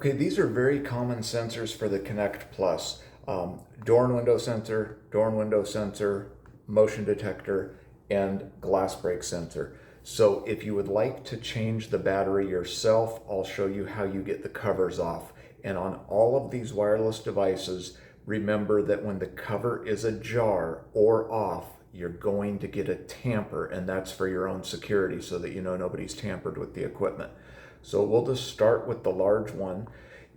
Okay, these are very common sensors for the Connect Plus. Door and window sensor, motion detector, and glass break sensor. So if you would like to change the battery yourself, I'll show you how you get the covers off. And on all of these wireless devices, remember that when the cover is ajar or off, you're going to get a tamper, and that's for your own security so that you know nobody's tampered with the equipment. So we'll just start with the large one.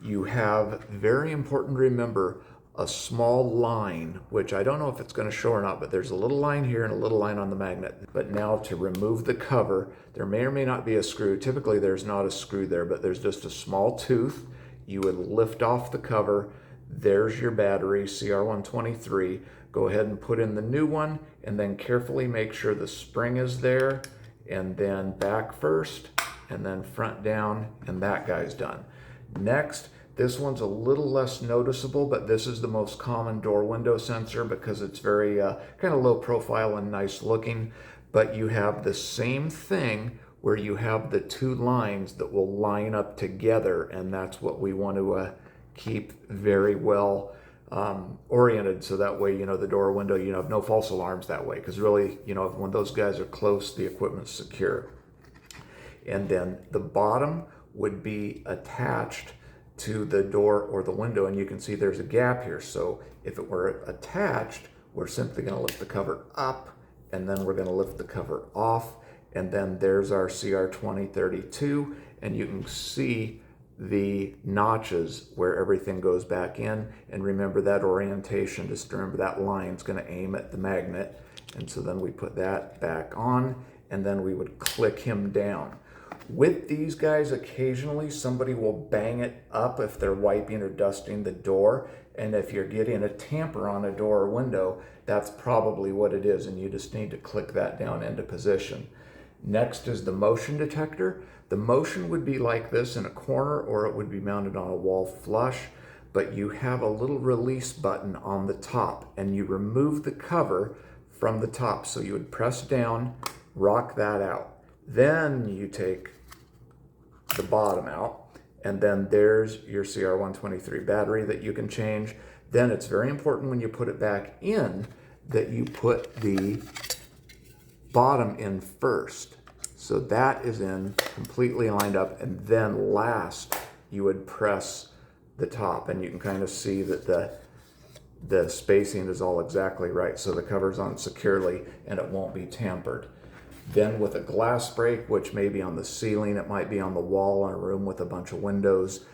You have, very important to remember, a small line, which I don't know if it's going to show or not, but there's a little line here and a little line on the magnet. But now to remove the cover, there may or may not be a screw. Typically there's not a screw there, but there's just a small tooth. You would lift off the cover. There's your battery, CR123. Go ahead and put in the new one, and then carefully make sure the spring is there, and then back first, and then front down, and that guy's done. Next, this one's a little less noticeable, but this is the most common door window sensor because it's very kind of low profile and nice looking. But you have the same thing where you have the two lines that will line up together, and that's what we want to keep very well oriented, so that way, you know, the door or window, you have no false alarms that way, because really, you know, when those guys are close, the equipment's secure. And then the bottom would be attached to the door or the window, and you can see there's a gap here. So if it were attached, we're simply going to lift the cover up, and then we're going to lift the cover off, and then there's our CR2032, and you can see the notches where everything goes back in. And remember that orientation, just remember that line's going to aim at the magnet. And so then we put that back on, and then we would click him down. With these guys, occasionally somebody will bang it up if they're wiping or dusting the door. And if you're getting a tamper on a door or window, that's probably what it is, and you just need to click that down into position. Next is the motion detector. The motion would be like this in a corner, or it would be mounted on a wall flush, but you have a little release button on the top, and you remove the cover from the top. So you would press down, rock that out. Then you take the bottom out, and then there's your CR123 battery that you can change. Then it's very important when you put it back in that you put the bottom in first. So that is in completely lined up, and then last you would press the top, and you can kind of see that the spacing is all exactly right, so the cover's on securely and it won't be tampered. Then with a glass break, which may be on the ceiling, it might be on the wall in a room with a bunch of windows,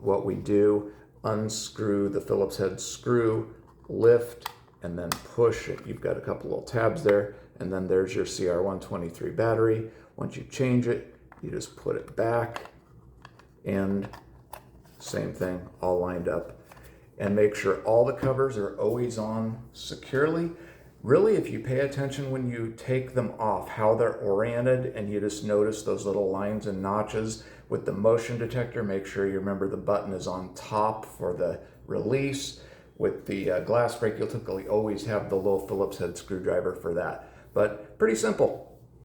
what we do, unscrew the Phillips head screw, lift, and then push it. You've got a couple little tabs there, and then there's your CR123 battery. Once you change it, you just put it back, and same thing, all lined up. And make sure all the covers are always on securely. Really, if you pay attention when you take them off, how they're oriented, and you just notice those little lines and notches. With the motion detector, make sure you remember the button is on top for the release. With the glass break, you'll typically always have the little Phillips head screwdriver for that. But pretty simple.